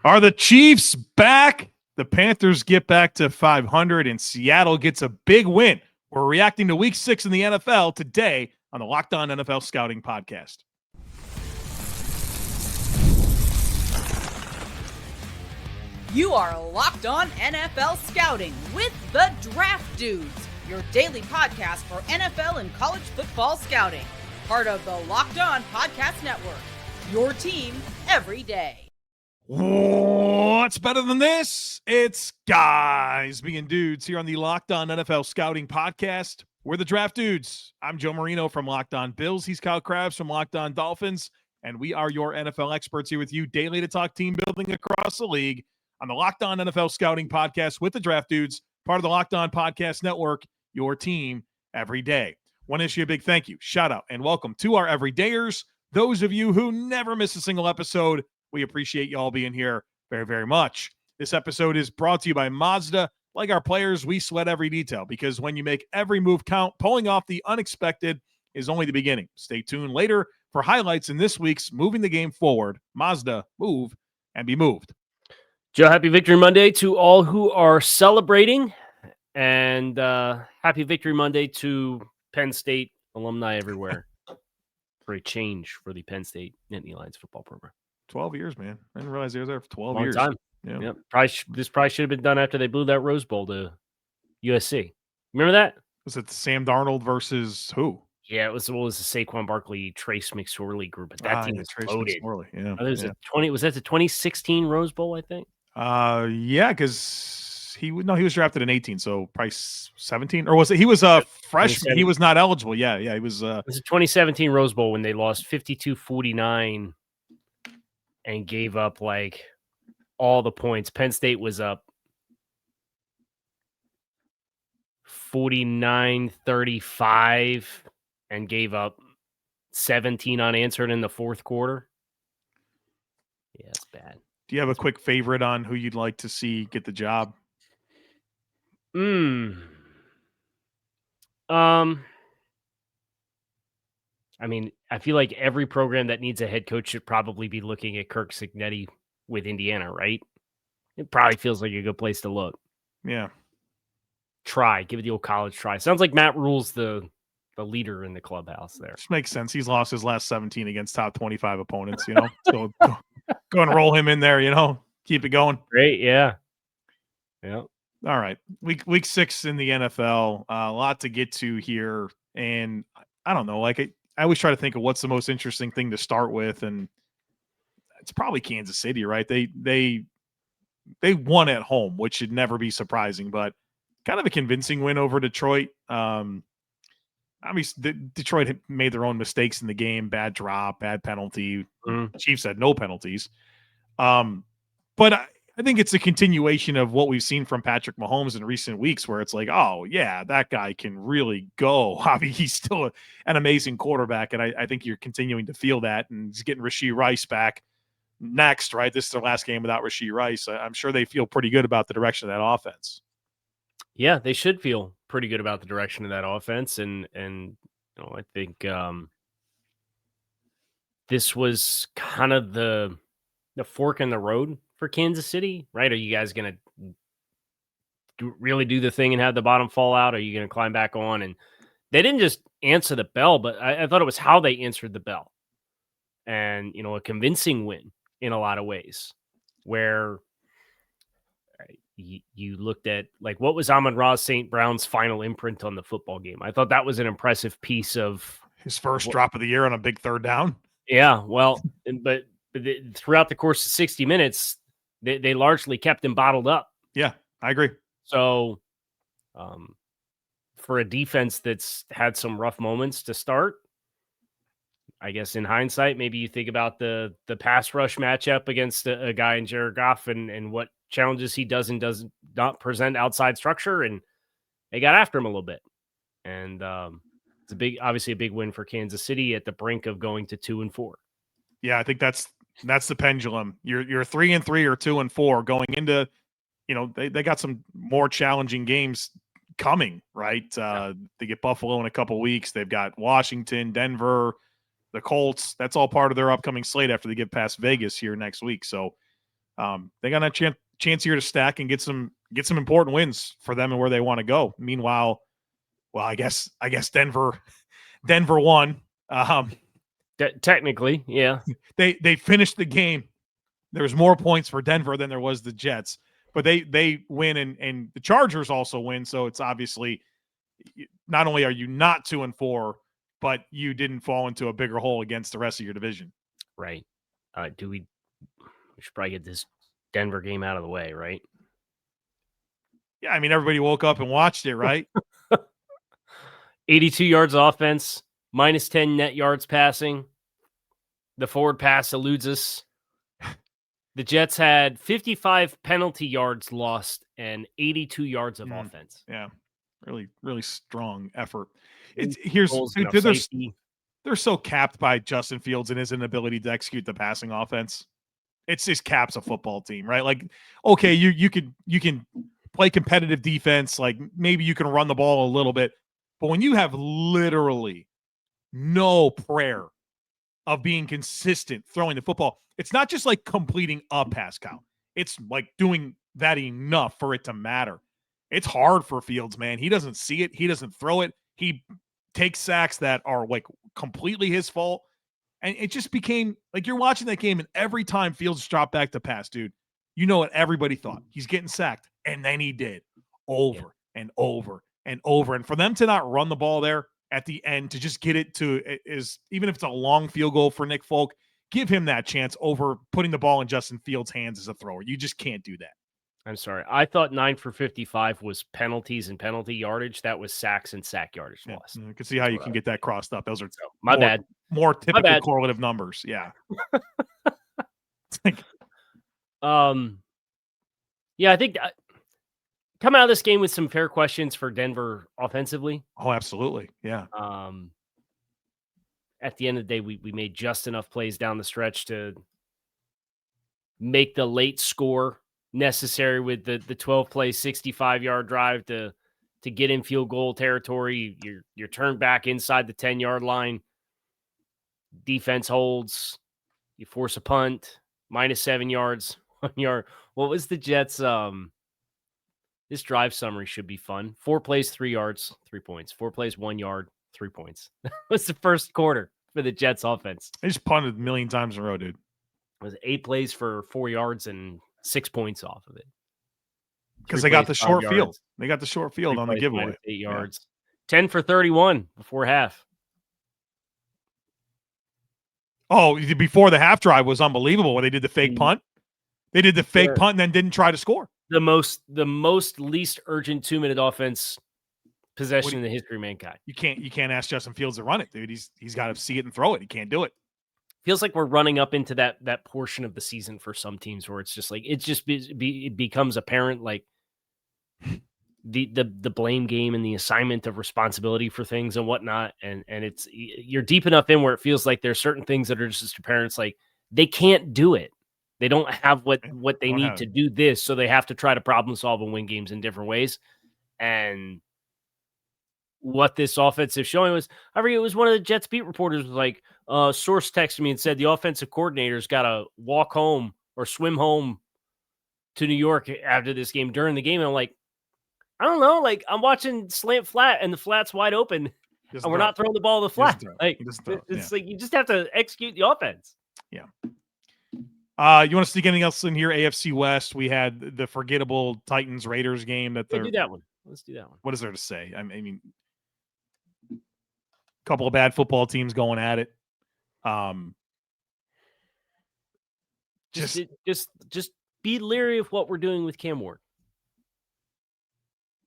Are the Chiefs back? The Panthers get back to 500 and Seattle gets a big win. We're reacting to week 6 in the NFL today on the Locked On NFL Scouting Podcast. You are Locked On NFL Scouting with the Draft Dudes, your daily podcast for NFL and college football scouting. Part of the Locked On Podcast Network, your team every day. What's better than this? It's guys being dudes here on the Locked On NFL Scouting Podcast. We're the Draft Dudes. I'm Joe Marino from Locked On Bills. He's Kyle Krabs from Locked On Dolphins. And we are your NFL experts here with you daily to talk team building across the league on the Locked On NFL Scouting Podcast with the Draft Dudes, part of the Locked On Podcast Network, your team every day. Want to issue a big thank you, shout out, and welcome to our everydayers. Those of you who never miss a single episode, we appreciate you all being here very, very much. This episode is brought to you by Mazda. Like our players, we sweat every detail because when you make every move count, pulling off the unexpected is only the beginning. Stay tuned later for highlights in this week's Moving the Game Forward. Mazda, move and be moved. Joe, happy Victory Monday to all who are celebrating, and happy Victory Monday to Penn State alumni everywhere for a change for the Penn State Nittany Lions football program. 12 years, man. I didn't realize they were there for 12 Long years. time. Yeah. This probably should have been done after they blew that Rose Bowl to USC. Remember that? Was it Sam Darnold versus who? Yeah, it was the Saquon Barkley, Trace McSorley group, but that team was loaded. Yeah, was that the 2016 Rose Bowl, I think? Yeah, because he was drafted in 18, so probably 17, or was it? He was a freshman. He was not eligible. Yeah, he was. It was a 2017 Rose Bowl when they lost 52-49 and gave up like all the points. Penn State was up 49-35 and gave up 17 unanswered in the fourth quarter. Yeah, it's bad. Do you have a quick favorite on who you'd like to see get the job? I mean, I feel like every program that needs a head coach should probably be looking at Kirk Cignetti with Indiana, right? It probably feels like a good place to look. Yeah. Give it the old college try. Sounds like Matt Rule's the leader in the clubhouse there. Which makes sense. He's lost his last 17 against top 25 opponents, So go and roll him in there, keep it going. Great, yeah. Yeah. All right. Week 6 in the NFL. A lot to get to here. And I don't know, I always try to think of what's the most interesting thing to start with, and it's probably Kansas City, right? They won at home, which should never be surprising, but kind of a convincing win over Detroit. Obviously, Detroit had made their own mistakes in the game, bad drop, bad penalty. Chiefs had no penalties. But I think it's a continuation of what we've seen from Patrick Mahomes in recent weeks, where it's like, oh, yeah, that guy can really go. I mean, he's still an amazing quarterback, and I think you're continuing to feel that, and he's getting Rashee Rice back next, right? This is their last game without Rashee Rice. I'm sure they feel pretty good about the direction of that offense. Yeah, they should feel pretty good about the direction of that offense, and I think this was kind of the fork in the road for Kansas City, right? Are you guys going to really do the thing and have the bottom fall out? Are you going to climb back on? And they didn't just answer the bell, but I thought it was how they answered the bell. And, a convincing win in a lot of ways, where you looked at, like, what was Amon-Ra St. Brown's final imprint on the football game? I thought that was an impressive piece of his first drop of the year on a big third down. Yeah, well, but throughout the course of 60 minutes, they largely kept him bottled up. Yeah, I agree. So for a defense that's had some rough moments to start, I guess in hindsight, maybe you think about the pass rush matchup against a guy in Jared Goff and what challenges he does and does not present outside structure, and they got after him a little bit. And it's obviously a big win for Kansas City at the brink of going to 2-4. Yeah, I think that's the pendulum. You're 3-3 or 2-4 going into, they got some more challenging games coming, right? They get Buffalo in a couple weeks. They've got Washington, Denver, the Colts. That's all part of their upcoming slate after they get past Vegas here next week. So They got a chance here to stack and get some important wins for them and where they want to go. Meanwhile, well, I guess Denver won. Technically, yeah. They finished the game. There was more points for Denver than there was the Jets, but they win and the Chargers also win. So it's obviously not only are you not 2-4, but you didn't fall into a bigger hole against the rest of your division. Right. We should probably get this Denver game out of the way, right? Yeah, I mean, everybody woke up and watched it, right? 82 yards offense, minus 10 net yards passing. The forward pass eludes us. The Jets had 55 penalty yards lost and 82 yards of offense. Yeah, really, really strong effort. They're so capped by Justin Fields and his inability to execute the passing offense. It's just caps a football team, right? Like, okay, you can play competitive defense, like maybe you can run the ball a little bit, but when you have literally no prayer of being consistent throwing the football, it's not just like completing a pass count. It's like doing that enough for it to matter. It's hard for Fields, man. He doesn't see it. He doesn't throw it. He takes sacks that are like completely his fault. And it just became like you're watching that game, and every time Fields dropped back to pass, dude, you know what everybody thought. He's getting sacked. And then he did over and over and over. And for them to not run the ball there at the end, to just get it to is, even if it's a long field goal for Nick Folk, give him that chance over putting the ball in Justin Fields' hands as a thrower. You just can't do that. I'm sorry. I thought 9 for 55 was penalties and penalty yardage. That was sacks and sack yardage lost. You can see how you can get that crossed up. Those are my bad. More typical correlative numbers. Yeah. Yeah, I think come out of this game with some fair questions for Denver offensively. Oh, absolutely. Yeah. At the end of the day, we made just enough plays down the stretch to make the late score necessary with the 12-play, 65-yard drive to get in field goal territory. You're turned back inside the 10-yard line. Defense holds. You force a punt. Minus 7 yards. 1 yard. What was the Jets? This drive summary should be fun. 4 plays, 3 yards, 3 points. 4 plays, 1 yard, 3 points. That was the first quarter for the Jets offense. They just punted a million times in a row, dude. It was 8 plays for 4 yards and 6 points off of it. Because they got the short field. They got the short field on the giveaway. 8 yards. 10 for 31 before half. Oh, before the half drive was unbelievable when they did the fake punt. They did the fake punt and then didn't try to score. The most least urgent 2-minute offense possession in the history of mankind. You can't ask Justin Fields to run it, dude. He's got to see it and throw it. He can't do it. Feels like we're running up into that portion of the season for some teams where it's just like it becomes apparent, like the blame game and the assignment of responsibility for things and whatnot, and it's you're deep enough in where it feels like there's certain things that are just apparent. It's like they can't do it. They don't have what they need to do this, so they have to try to problem solve and win games in different ways. And what this offense is showing was, I forget, it was one of the Jets beat reporters was like, source texted me and said the offensive coordinator's got to walk home or swim home to New York after this game during the game. And I'm like, I don't know. Like, I'm watching slant flat and the flat's wide open and we're not throwing the ball to the flat. Like, it's like, you just have to execute the offense. Yeah. You want to stick anything else in here? AFC West, we had the forgettable Titans-Raiders game. Let's do that one. What is there to say? I mean, a couple of bad football teams going at it. Just be leery of what we're doing with Cam Ward.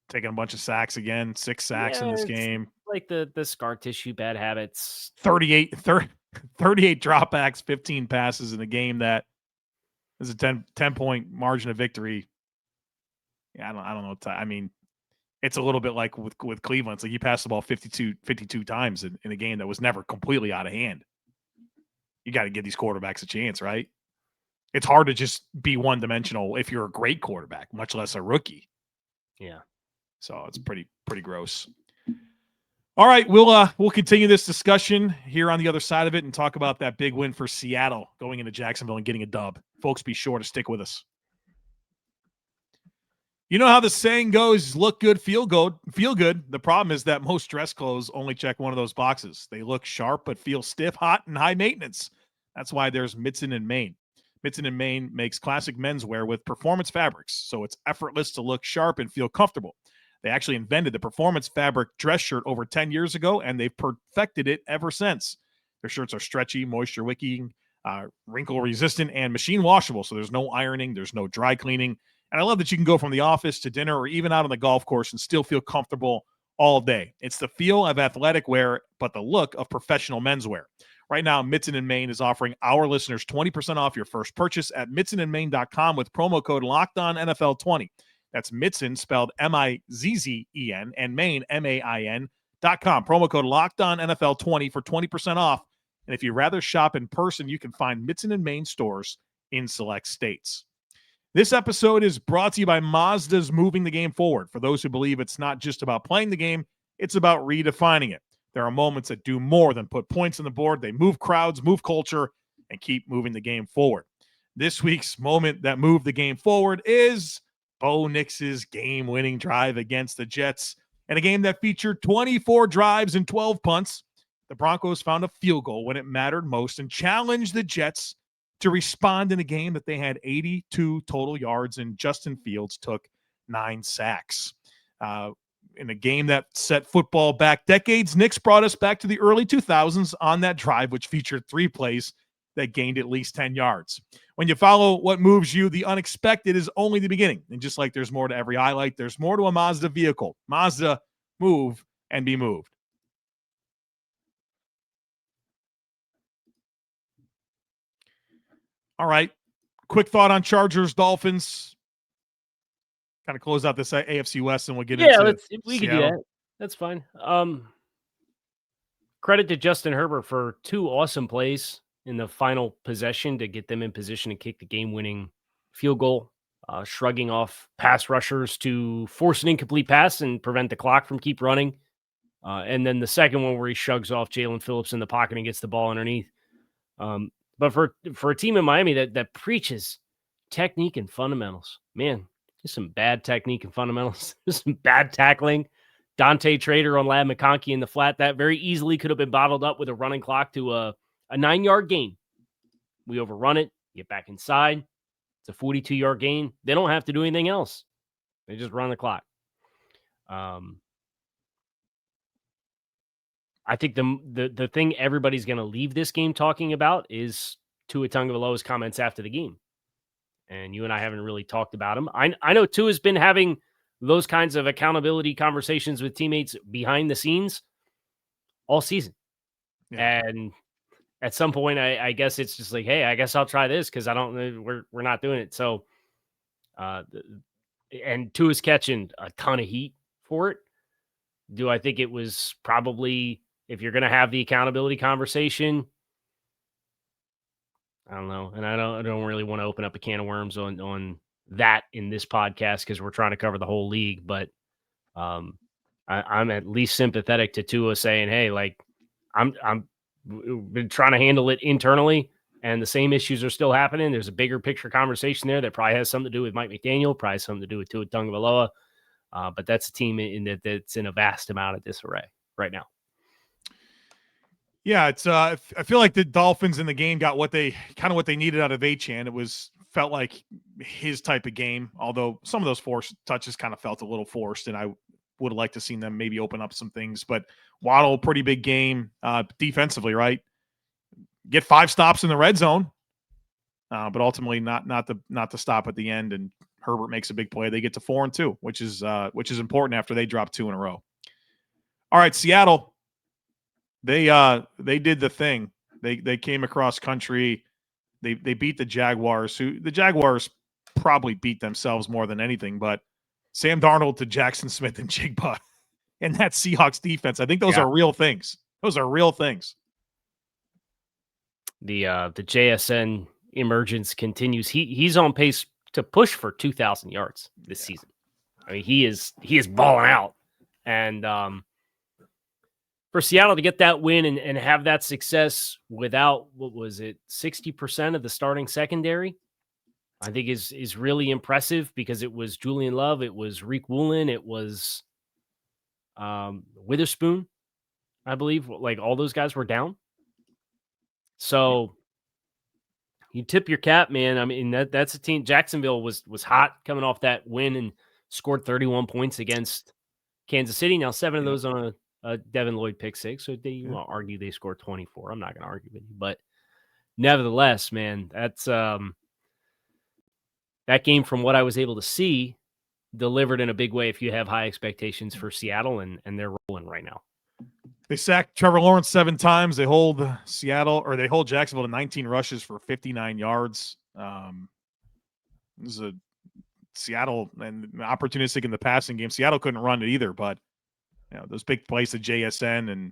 Taking a bunch of sacks again, 6 sacks in this game. Like the scar tissue, bad habits. 38 dropbacks, 15 passes in a game that is a 10-point margin of victory. Yeah, I don't know. I mean, it's a little bit like with Cleveland. It's like you passed the ball 52 times in a game that was never completely out of hand. You got to give these quarterbacks a chance, right? It's hard to just be one-dimensional if you're a great quarterback, much less a rookie. Yeah. So it's pretty gross. All right, we'll continue this discussion here on the other side of it and talk about that big win for Seattle going into Jacksonville and getting a dub. Folks, be sure to stick with us. You know how the saying goes, look good, feel good, feel good. The problem is that most dress clothes only check one of those boxes. They look sharp but feel stiff, hot, and high maintenance. That's why there's Mitson & Main. Mitson & Main makes classic menswear with performance fabrics, so it's effortless to look sharp and feel comfortable. They actually invented the performance fabric dress shirt over 10 years ago, and they've perfected it ever since. Their shirts are stretchy, moisture-wicking, wrinkle-resistant, and machine-washable, so there's no ironing, there's no dry cleaning. And I love that you can go from the office to dinner or even out on the golf course and still feel comfortable all day. It's the feel of athletic wear, but the look of professional menswear. Right now, Mitson & Main is offering our listeners 20% off your first purchase at mitsonandmain.com with promo code LOCKEDONNFL20. That's Mitson, spelled M-I-Z-Z-E-N, and Main, M-A-I-N.com. Promo code LOCKEDONNFL20 for 20% off. And if you'd rather shop in person, you can find Mitson & Main stores in select states. This episode is brought to you by Mazda's Moving the Game Forward. For those who believe it's not just about playing the game, it's about redefining it. There are moments that do more than put points on the board. They move crowds, move culture, and keep moving the game forward. This week's moment that moved the game forward is Bo Nix's game-winning drive against the Jets. In a game that featured 24 drives and 12 punts, the Broncos found a field goal when it mattered most and challenged the Jets to respond in a game that they had 82 total yards and Justin Fields took 9 sacks. In a game that set football back decades, Nix brought us back to the early 2000s on that drive, which featured 3 plays that gained at least 10 yards. When you follow what moves you, the unexpected is only the beginning. And just like there's more to every highlight, there's more to a Mazda vehicle. Mazda, move and be moved. All right. Quick thought on Chargers, Dolphins. Kind of close out this AFC West and we'll get into we can do that. That's fine. Credit to Justin Herbert for 2 awesome plays in the final possession to get them in position to kick the game-winning field goal, shrugging off pass rushers to force an incomplete pass and prevent the clock from keep running. And then the second one where he shrugs off Jalen Phillips in the pocket and gets the ball underneath. But for a team in Miami that preaches technique and fundamentals, man, there's some bad technique and fundamentals. There's some bad tackling. Dante Trader on Lad McConkey in the flat. That very easily could have been bottled up with a running clock to a 9-yard gain. We overrun it, get back inside. It's a 42-yard gain. They don't have to do anything else. They just run the clock. I think the thing everybody's going to leave this game talking about is Tua Tagovailoa's comments after the game. And you and I haven't really talked about him. I know Tua's been having those kinds of accountability conversations with teammates behind the scenes all season. Yeah. And at some point, I guess it's just like, hey, I guess I'll try this because we're not doing it. So, and Tua's catching a ton of heat for it. Do I think it was probably, if you're going to have the accountability conversation, I don't know. And I don't really want to open up a can of worms on that in this podcast because we're trying to cover the whole league. But I'm at least sympathetic to Tua saying, hey, like I'm been trying to handle it internally and the same issues are still happening. There's a bigger picture conversation there that probably has something to do with Mike McDaniel, probably something to do with Tua Tagovailoa. But that's a team that's in a vast amount of disarray right now. Yeah, it's I feel like the Dolphins in the game got what they needed out of Achane. It felt like his type of game, although some of those forced touches kind of felt a little forced, and I would have liked to seen them maybe open up some things. But Waddle, pretty big game defensively, right? Get 5 stops in the red zone, but ultimately not the stop at the end. And Herbert makes a big play. They get to 4-2, which is important after they drop 2 in a row. All right, Seattle. They did the thing. They came across country. They beat the Jaguars, who the Jaguars probably beat themselves more than anything, but Sam Darnold to Jackson Smith and Jigba and that Seahawks defense. I think those are real things. Those are real things. The JSN emergence continues. He's on pace to push for 2,000 yards this season. I mean, he is balling out. And for Seattle to get that win and have that success without, 60% of the starting secondary, I think is really impressive because it was Julian Love, it was Reek Woolen, it was Witherspoon, I believe. Like all those guys were down. So you tip your cap, man. I mean, that's a team. Jacksonville was hot coming off that win and scored 31 points against Kansas City. Now 7 of those on a Devin Lloyd pick six. So you want to argue they scored 24. I'm not going to argue with you, but nevertheless, man, that's that game from what I was able to see delivered in a big way if you have high expectations for Seattle, and they're rolling right now. They sacked Trevor Lawrence 7 times. They hold Jacksonville to 19 rushes for 59 yards. This is a Seattle and opportunistic in the passing game. Seattle couldn't run it either, but those big plays to JSN and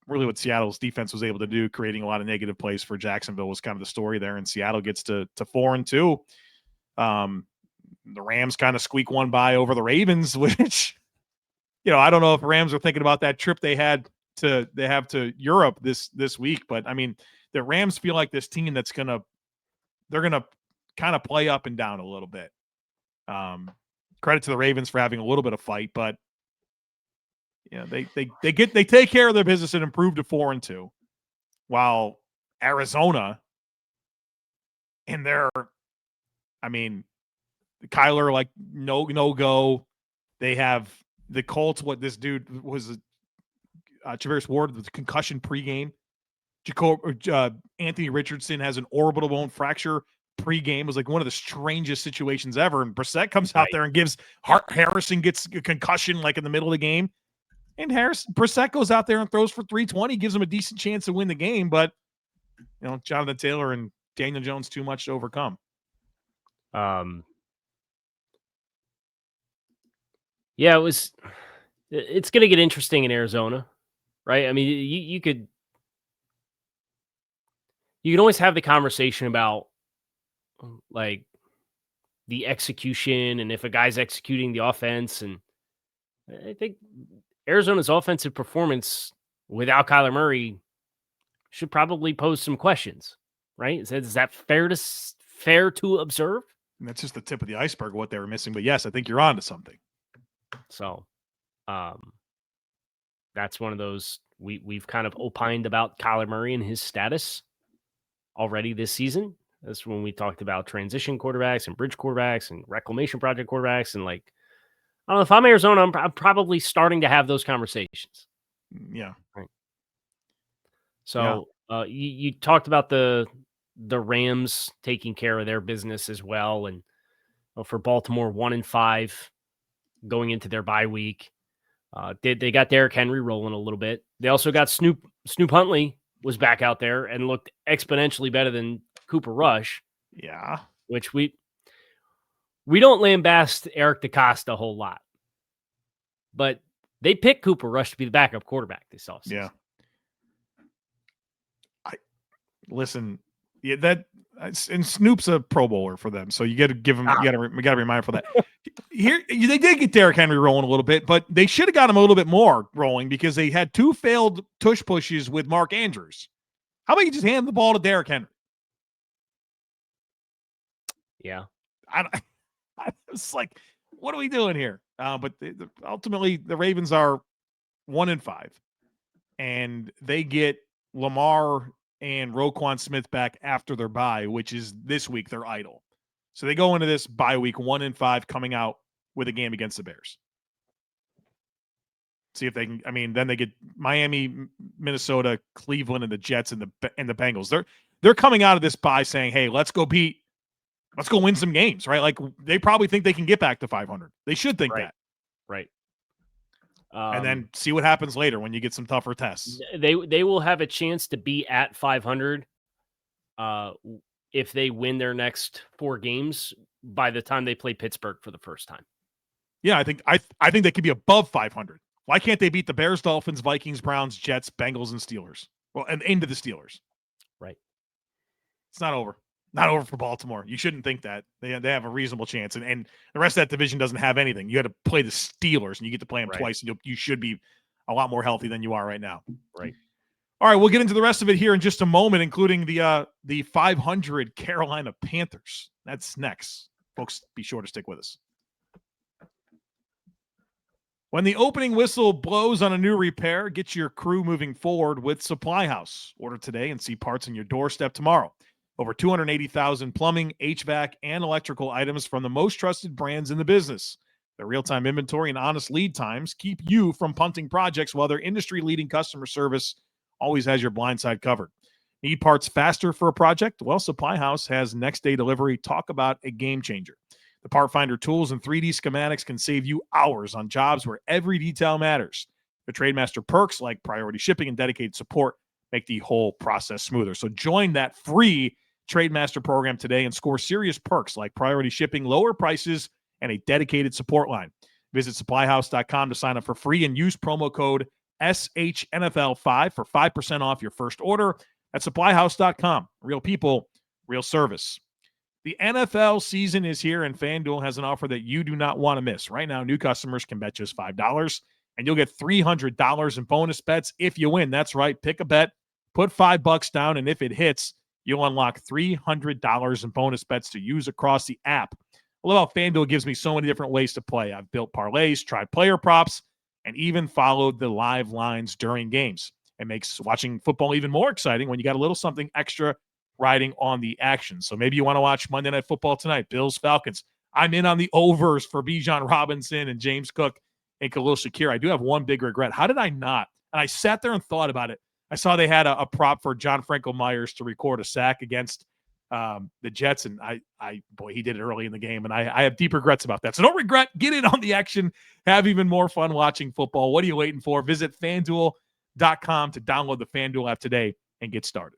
really what Seattle's defense was able to do, creating a lot of negative plays for Jacksonville, was kind of the story there. And Seattle gets to 4-2. The Rams kind of squeak one by over the Ravens, which, I don't know if Rams are thinking about that trip they have to Europe this week, but I mean, the Rams feel like this team they're going to kind of play up and down a little bit. Credit to the Ravens for having a little bit of fight, but they take care of their business and improve to 4-2, while Arizona and Kyler, like no go. They have the Colts. What this dude was, Traverse Ward with concussion pregame. Anthony Richardson has an orbital bone fracture pregame. It was like one of the strangest situations ever. And Brissett comes out there and gives Harrison gets a concussion like in the middle of the game. And Brissett goes out there and throws for 320, gives him a decent chance to win the game. But, Jonathan Taylor and Daniel Jones too much to overcome. Yeah, it's going to get interesting in Arizona, right? I mean, you could always have the conversation about like the execution and if a guy's executing the offense. And I think Arizona's offensive performance without Kyler Murray should probably pose some questions, right? Is that fair to observe? And that's just the tip of the iceberg of what they were missing. But yes, I think you're on to something. So that's one of those we've kind of opined about Kyler Murray and his status already this season. That's when we talked about transition quarterbacks and bridge quarterbacks and reclamation project quarterbacks. And I don't know, if I'm Arizona, I'm probably starting to have those conversations. Yeah. Right. So you talked about the Rams taking care of their business as well. And for Baltimore, 1-5 going into their bye week. They got Derrick Henry rolling a little bit. They also got Snoop Huntley was back out there and looked exponentially better than Cooper Rush. Yeah. Which we don't lambast Eric DeCosta a whole lot. But they picked Cooper Rush to be the backup quarterback this offseason. Yeah. And Snoop's a Pro Bowler for them, so you got to give him. You got to be mindful of that. Here, they did get Derrick Henry rolling a little bit, but they should have got him a little bit more rolling because they had 2 failed tush pushes with Mark Andrews. How about you just hand the ball to Derrick Henry? Yeah, I was like, what are we doing here? But ultimately, the Ravens are 1-5, and they get Lamar and Roquan Smith back after their bye, which is this week. They're idle. So they go into this bye week 1-5, coming out with a game against the Bears. See if they can. I mean, then they get Miami, Minnesota, Cleveland, and the Jets and the Bengals. They're coming out of this bye saying, "Hey, let's go win some games." Right? Like they probably think they can get back to 500. They should think that. Right. And then see what happens later when you get some tougher tests. They will have a chance to be at 500 if they win their next 4 games by the time they play Pittsburgh for the first time. Yeah, I think they could be above 500. Why can't they beat the Bears, Dolphins, Vikings, Browns, Jets, Bengals, and Steelers? Well, and into the Steelers. Right. It's not over. Not over for Baltimore. You shouldn't think that. They have a reasonable chance. And the rest of that division doesn't have anything. You got to play the Steelers, and you get to play them twice. And you should be a lot more healthy than you are right now. Right. All right, we'll get into the rest of it here in just a moment, including the 500 Carolina Panthers. That's next. Folks, be sure to stick with us. When the opening whistle blows on a new repair, get your crew moving forward with Supply House. Order today and see parts on your doorstep tomorrow. Over 280,000 plumbing, HVAC, and electrical items from the most trusted brands in the business. Their real-time inventory and honest lead times keep you from punting projects, while their industry-leading customer service always has your blind side covered. Need parts faster for a project? Well, Supply House has next-day delivery. Talk about a game changer. The Part Finder tools and 3D schematics can save you hours on jobs where every detail matters. The Trademaster perks like priority shipping and dedicated support make the whole process smoother. So join that free Trademaster program today and score serious perks like priority shipping, lower prices, and a dedicated support line. Visit supplyhouse.com to sign up for free and use promo code SHNFL5 for 5% off your first order at supplyhouse.com. Real people, real service. The NFL season is here, and FanDuel has an offer that you do not want to miss. Right now, new customers can bet just $5, and you'll get $300 in bonus bets if you win. That's right. Pick a bet, put $5 down, and if it hits, you'll unlock $300 in bonus bets to use across the app. I love how FanDuel gives me so many different ways to play. I've built parlays, tried player props, and even followed the live lines during games. It makes watching football even more exciting when you got a little something extra riding on the action. So maybe you want to watch Monday Night Football tonight, Bills, Falcons. I'm in on the overs for Bijan Robinson and James Cook and Khalil Shakir. I do have one big regret. How did I not? And I sat there and thought about it. I saw they had a prop for John Franco Myers to record a sack against the Jets, and boy, he did it early in the game, and I have deep regrets about that. So don't regret. Get in on the action. Have even more fun watching football. What are you waiting for? Visit FanDuel.com to download the FanDuel app today and get started.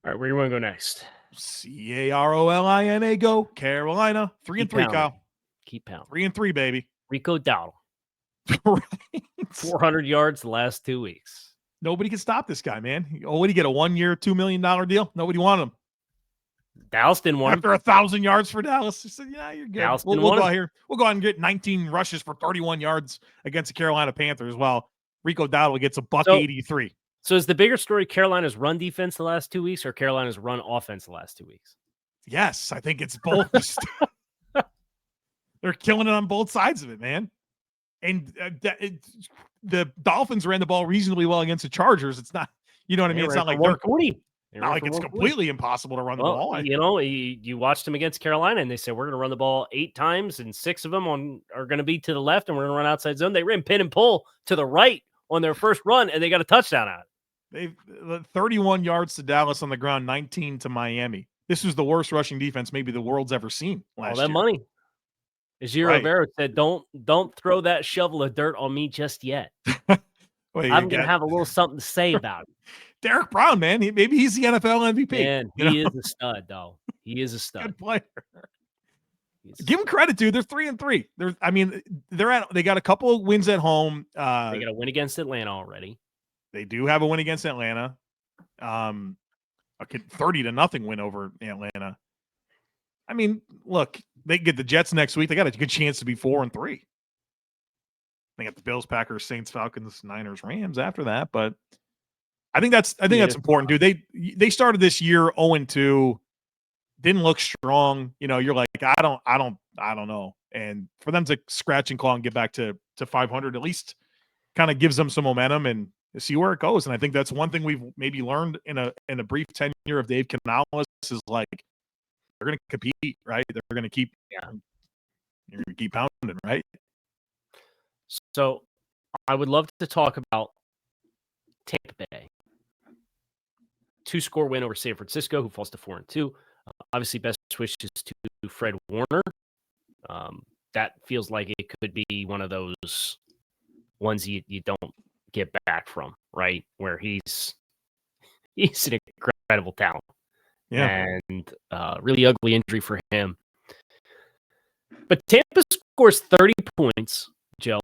All right, where do you want to go next? Carolina, go Carolina. 3-3, Kyle. Keep pounding. 3-3, baby. Rico Dowdle. Right. 400 yards the last 2 weeks. Nobody can stop this guy, man. Oh, what did he get, a 1-year, $2 million deal? Nobody wanted him. Dallas didn't want him. After 1,000 yards for Dallas, he said, yeah, you're good. Dallas We'll go out here. We'll go out and get 19 rushes for 31 yards against the Carolina Panthers. Well, Rico Dowdle gets a $183. So is the bigger story Carolina's run defense the last 2 weeks or Carolina's run offense the last 2 weeks? Yes, I think it's both. They're killing it on both sides of it, man. And the Dolphins ran the ball reasonably well against the Chargers. It's not, you know what I mean? It's not like it's completely impossible to run the ball. You know, you watched them against Carolina, and they said, we're going to run the ball 8 times, and 6 of them are going to be to the left, and we're going to run outside zone. They ran pin and pull to the right on their first run, and they got a touchdown out of it. They've 31 yards to Dallas on the ground, 19 to Miami. This was the worst rushing defense maybe the world's ever seen last year. All that money. As Rivera said, don't throw that shovel of dirt on me just yet. I'm going to have a little something to say about it. Derek Brown, man. Maybe he's the NFL MVP. Man, he is a stud, though. He is a stud. Good player. Give him credit, dude. They're 3-3. They got a couple of wins at home. They got a win against Atlanta already. They do have a win against Atlanta. A 30-0 win over Atlanta. I mean, look, they get the Jets next week. They got a good chance to be 4-3. They got the Bills, Packers, Saints, Falcons, Niners, Rams after that. But I think that's important, dude. They started this year 0-2, didn't look strong. You know, you're like, I don't know. And for them to scratch and claw and get back to 500, at least kind of gives them some momentum and see where it goes. And I think that's one thing we've maybe learned in a brief tenure of Dave Canales is like they're going to compete, right? They're going to keep pounding, right? So I would love to talk about Tampa Bay. 2-score win over San Francisco, who falls to 4-2. Obviously, best wishes to Fred Warner. That feels like it could be one of those ones you don't get back from, right? Where he's an incredible talent. Yeah. And really ugly injury for him. But Tampa scores 30 points, Joe.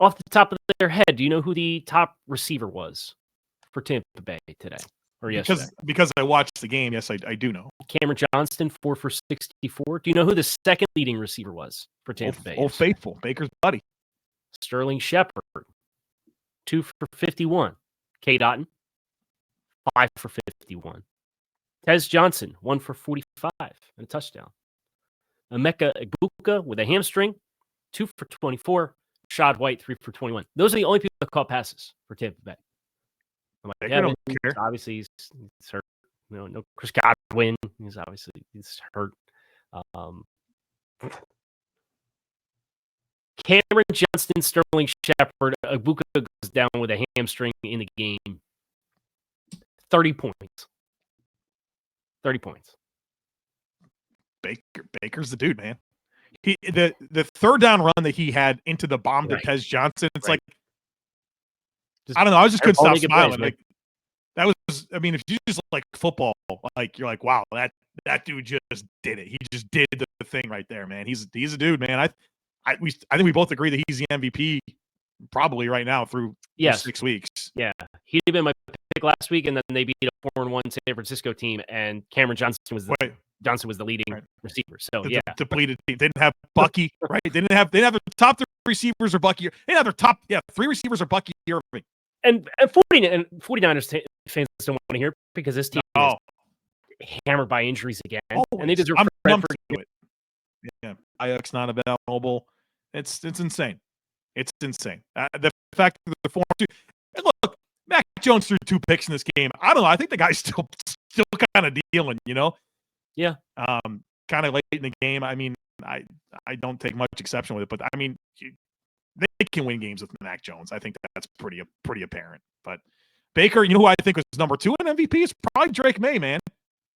Off the top of their head, do you know who the top receiver was for Tampa Bay today? or yesterday? Because I watched the game. Yes, I do know. Cameron Johnston, 4 for 64. Do you know who the second leading receiver was for Tampa Bay? Old Faithful, Baker's buddy. Sterling Shepard, 2 for 51. K. Dotton, 5 for 51. Tez Johnson, 1 for 45 and a touchdown. Emeka Egbuka with a hamstring, 2 for 24. Shad White, 3 for 21. Those are the only people that caught passes for Tampa Bay. I'm like, I don't care. Obviously, he's hurt. No Chris Godwin. He's hurt. Cameron Johnston, Sterling Shepard, Egbuka goes down with a hamstring in the game. 30 points. 30 points. Baker's the dude, man. The third down run that he had into the bomb to Tez Johnson, it's like, I don't know. I just couldn't stop smiling. Like, that was, I mean, if you just like football, like you're like, wow, that dude just did it. He just did the thing right there, man. He's a dude, man. I think we both agree that he's the MVP probably right now through 6 weeks. Yeah, he'd been my pick last week, and then they beat a 4-1 San Francisco team, and Cameron Johnson was the leading receiver. So the depleted team didn't have Bucky, right? They didn't have the top 3 receivers or Bucky. They didn't have their top 3 receivers or Bucky Irving. And 49ers fans don't want to hear it because this team is hammered by injuries again, and they deserve credit for it. Yeah, Ajax not available. It's insane. It's insane. The fact that the 4-2. And look, Mac Jones threw 2 picks in this game. I don't know. I think the guy's still kind of dealing. Yeah. Kind of late in the game. I mean, I don't take much exception with it, but I mean, they can win games with Mac Jones. I think that's pretty apparent. But Baker, you know who I think was number 2 in MVP is probably Drake May, man.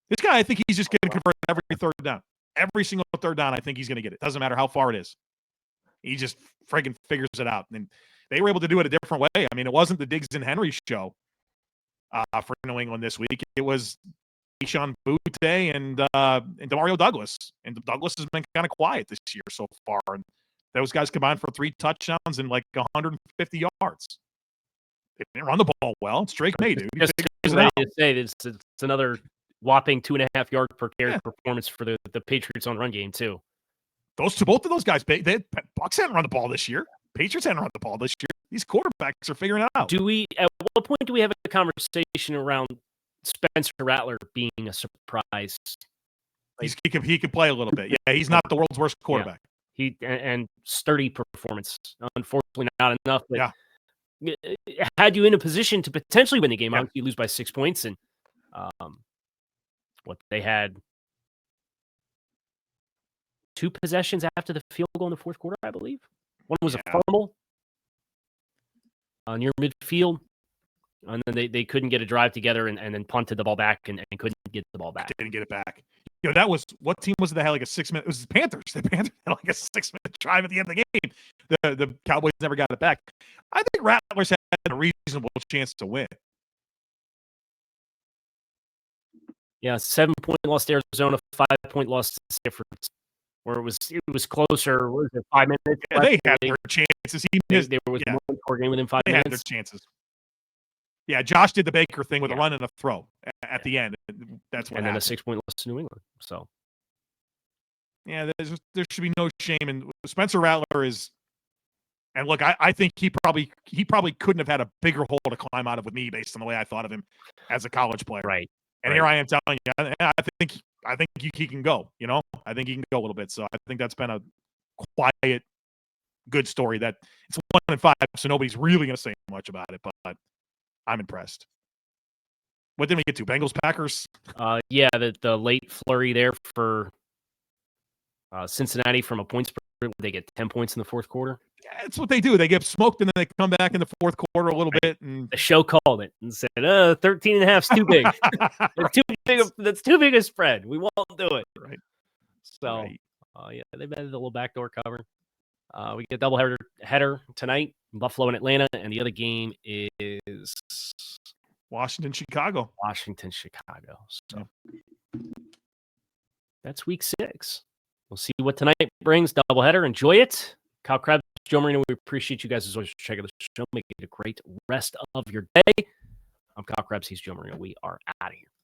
This guy, I think he's just going to convert every third down. Every single third down, I think he's going to get it. Doesn't matter how far it is. He just friggin' figures it out. And they were able to do it a different way. I mean, it wasn't the Diggs and Henry show for New England this week. It was Sean Butte and Demario Douglas. And Douglas has been kind of quiet this year so far. And those guys combined for 3 touchdowns and like 150 yards. They didn't run the ball well. It's Drake May, dude. Just ready to say it's another whopping 2.5 yard per carry performance for the Patriots on run game too. Both of those guys, Bucs hadn't run the ball this year. Patriots hadn't run the ball this year. These quarterbacks are figuring it out. At what point do we have a conversation around Spencer Rattler being a surprise? He can play a little bit. Yeah, he's not the world's worst quarterback. Yeah. And sturdy performance. Unfortunately, not enough. But had you in a position to potentially win the game, obviously you lose by 6 points, and what they had 2 possessions after the field goal in the fourth quarter, I believe. One was a fumble near midfield, and then they couldn't get a drive together and then punted the ball back and couldn't get the ball back. Didn't get it back. That was, what team was it that had like a 6-minute? It was the Panthers. The Panthers had like a 6-minute drive at the end of the game. The Cowboys never got it back. I think Rattlers had a reasonable chance to win. Yeah, 7-point loss to Arizona, 5-point loss to Stanford, where it was closer. What was it, 5 minutes? Yeah, they had their chances. There was one score game within 5 minutes. They had their chances. Yeah, Josh did the Baker thing with a run and a throw at the end. That's what happened. Then a 6-point loss to New England. So, yeah, there should be no shame. And Spencer Rattler is, and look, I think he probably couldn't have had a bigger hole to climb out of with me based on the way I thought of him as a college player. Right. And here I am telling you, I think he can go. I think he can go a little bit. So I think that's been a quiet, good story. That it's 1-5, so nobody's really going to say much about it. But I'm impressed. What did we get to? Bengals, Packers? The late flurry there for Cincinnati from a points per. They get 10 points in the fourth quarter. Yeah, that's what they do. They get smoked, and then they come back in the fourth quarter a little bit. And the show called it and said, 13.5 is too big. That's too big a spread. We won't do it. Right. So, they've had a little backdoor cover. We get a double header tonight, Buffalo and Atlanta, and the other game is Washington, Chicago. So that's week 6. We'll see what tonight brings. Doubleheader. Enjoy it. Kyle Krabs, Joe Marino, we appreciate you guys as always for checking the show. Make it a great rest of your day. I'm Kyle Krebs. He's Joe Marino. We are out of here.